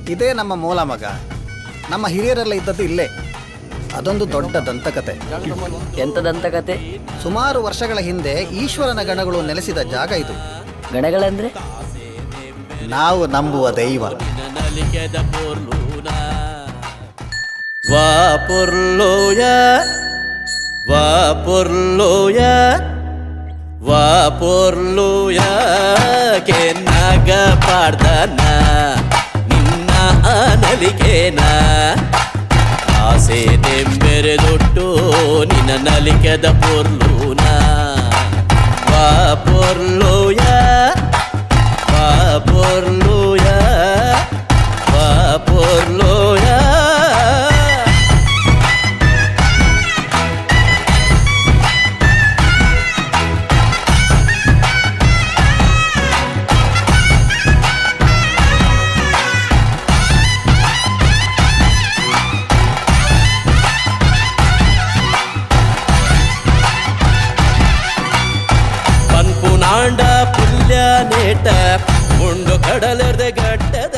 ಇದೇ ನಮ್ಮ ಮೂಲ ಮಗ. ನಮ್ಮ ಹಿರಿಯರೆಲ್ಲ ಇದ್ದದ್ದು ಇಲ್ಲೇ. ಅದೊಂದು ದೊಡ್ಡ ದಂತಕತೆ. ಎಂತ ದಂತಕತೆ? ಸುಮಾರು ವರ್ಷಗಳ ಹಿಂದೆ ಈಶ್ವರನ ಗಣಗಳು ನೆಲೆಸಿದ ಜಾಗ ಇದು. ಗಣಗಳಂದ್ರೆ? ನಾವು ನಂಬುವ ದೈವ. ವಾಪುರ್ಲೋಯ ವಾಪುರ್ಲೋಯ ವಾಪುರ್ಲೋಯ ಕೆನ್ನಾಗ ಪಾಡ್ದನ ನಿನ್ನ ನಲಿಕೆನ ಆಸೆ ನೆಂಬೆರೆದೊಟ್ಟು ನಿನ್ನ ನಲಿಕೆದ ಪೊರ್ಲೂನ ವಾಪುರ್ಲೋಯ ವಾಪುರ್ಲೋಯ ವಾಪುರ್ಲೋಯ. ಪನ್ಪುನಾಂಡ ಪುಲ್ಯ ನೇಟ ಮುಂಡು ಕಡಲರ್ದ ಗಟ್ಟದ